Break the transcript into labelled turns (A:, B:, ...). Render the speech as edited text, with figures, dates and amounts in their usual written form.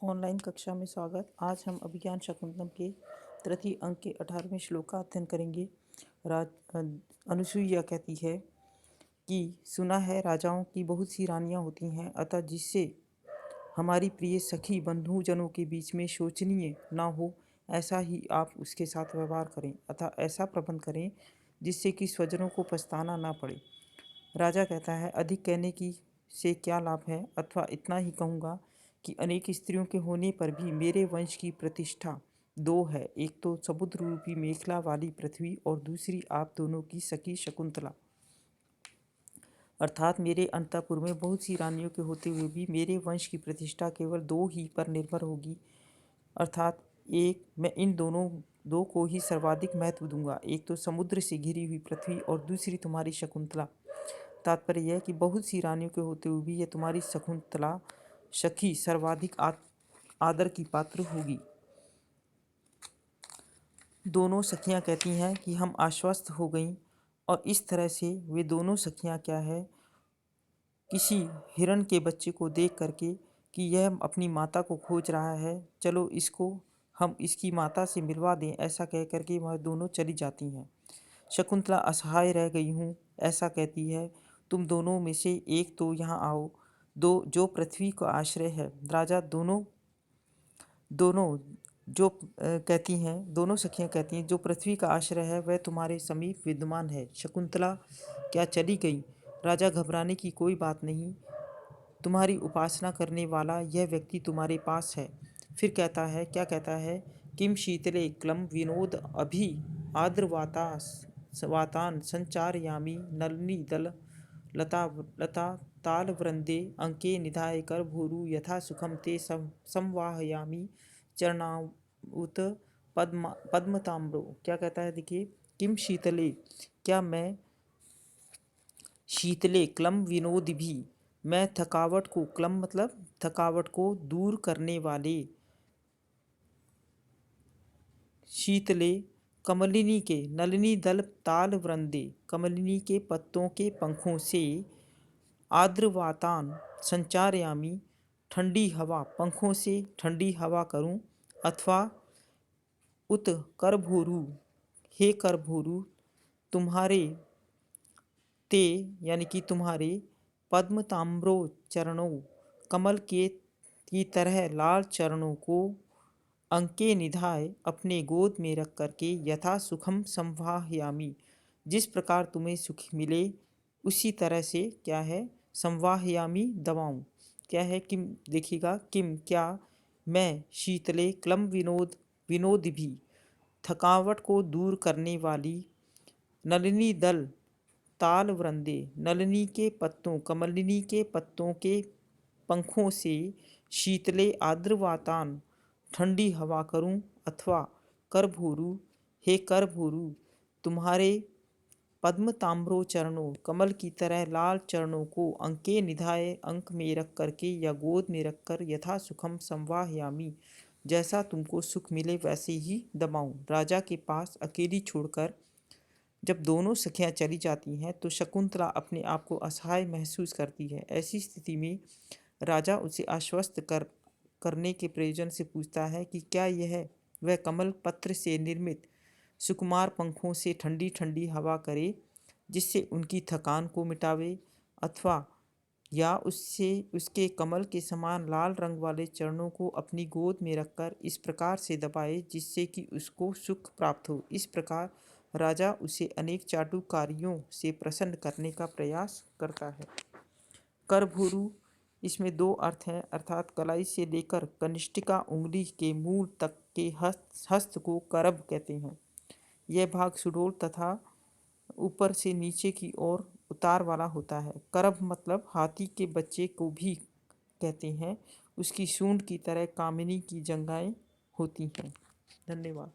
A: Online कक्षा में स्वागत। आज हम अभिज्ञान शाकुंतलम के तृतीय अंक के 18वें श्लोक का अध्ययन करेंगे। अनुसुईया कहती है कि सुना है राजाओं की बहुत सी रानियां होती हैं, अतः जिससे हमारी प्रिय सखी बंधुजनों के बीच में शोचनीय ना हो, ऐसा ही आप उसके साथ व्यवहार करें, अतः ऐसा प्रबंध करें जिससे कि स्वजनों को पछताना ना पड़े। राजा कहता है, अधिक कहने की से क्या लाभ है, अथवा इतना ही कहूँगा कि अनेक स्त्रियों के होने पर भी मेरे वंश की प्रतिष्ठा दो है, एक तो समुद्र रूपी मेखला वाली पृथ्वी और दूसरी आप दोनों की सखी शकुंतला। अर्थात मेरे अंतःपुर में बहुत सी रानियों के होते हुए भी मेरे वंश की प्रतिष्ठा केवल दो ही पर निर्भर होगी। अर्थात एक, मैं इन दो को ही सर्वाधिक महत्व दूंगा, एक तो समुद्र से घिरी हुई पृथ्वी और दूसरी तुम्हारी शकुंतला। तात्पर्य यह कि बहुत सी रानियों के होते हुए भी यह तुम्हारी शकुंतला सखी सर्वाधिक आदर की पात्र होगी। दोनों सखियां कहती हैं कि हम आश्वस्त हो गईं, और इस तरह से वे दोनों सखियां क्या है, किसी हिरण के बच्चे को देख करके कि यह अपनी माता को खोज रहा है, चलो इसको हम इसकी माता से मिलवा दें, ऐसा कह करके वह दोनों चली जाती हैं। शकुंतला असहाय रह गई हूँ, ऐसा कहती है, तुम दोनों में से एक तो यहाँ आओ, दो जो पृथ्वी का आश्रय है। राजा दोनों दोनों जो कहती हैं, दोनों सखियां कहती हैं, जो पृथ्वी का आश्रय है वह तुम्हारे समीप विद्यमान है। शकुंतला क्या चली गई? राजा, घबराने की कोई बात नहीं, तुम्हारी उपासना करने वाला यह व्यक्ति तुम्हारे पास है। फिर कहता है, क्या कहता है, किम शीतले क्लम विनोद अभि आर्द्रवातान संचारयामी नलिनी दल लता लता ताल वृंदे अंके निधाय कर भूरु यथा सुखम ते संवाहयामी चरणाउत पद्मताम्रो। क्या कहता है, देखिए, किम शीतले, क्या मैं शीतले क्लम विनोद भी, मैं थकावट को, क्लम मतलब थकावट को दूर करने वाले, शीतले कमलिनी के, नलिनी दल ताल वृंदे, कमलिनी के पत्तों के पंखों से, आर्द्रवातान संचारयामी, ठंडी हवा, पंखों से ठंडी हवा करूं, अथवा उत करभोरु, हे करभोरु, तुम्हारे ते यानी कि तुम्हारे पद्म ताम्रो चरणों, कमल के की तरह लाल चरणों को अंके निधाय अपने गोद में रख करके यथा सुखम संवाहयामी, जिस प्रकार तुम्हें सुख मिले उसी तरह से क्या है, संवाहयामी दबाऊं। क्या है, किम, देखिएगा, किम क्या मैं शीतले क्लम विनोद भी, थकावट को दूर करने वाली, नलिनी दल ताल वृंदे, नलिनी के पत्तों, कमलिनी के पत्तों के पंखों से, शीतले आर्द्रवातान ठंडी हवा करूं, अथवा करभोरु, हे करभोरु, तुम्हारे पद्म ताम्रो चरणों, कमल की तरह लाल चरणों को अंके निधाए, अंक में रख करके या गोद में रखकर यथा सुखम संवाहयामी, जैसा तुमको सुख मिले वैसे ही दबाऊं। राजा के पास अकेली छोड़कर जब दोनों सखियां चली जाती हैं तो शकुंतला अपने आप को असहाय महसूस करती है। ऐसी स्थिति में राजा उसे आश्वस्त करने के प्रयोजन से पूछता है कि क्या यह वह कमल पत्र से निर्मित सुकुमार पंखों से ठंडी ठंडी हवा करे, जिससे उनकी थकान को मिटावे, अथवा या उससे उसके कमल के समान लाल रंग वाले चरणों को अपनी गोद में रखकर इस प्रकार से दबाए जिससे कि उसको सुख प्राप्त हो। इस प्रकार राजा उसे अनेक चाटुकारियों से प्रसन्न करने का प्रयास करता है। करभोरु, इसमें दो अर्थ हैं, अर्थात कलाई से लेकर कनिष्ठिका उंगली के मूल तक के हस्त को करभ कहते हैं। यह भाग सुडौल तथा ऊपर से नीचे की ओर उतार वाला होता है। करभ मतलब हाथी के बच्चे को भी कहते हैं। उसकी सूंड की तरह कामिनी की जंघाएं होती हैं। धन्यवाद।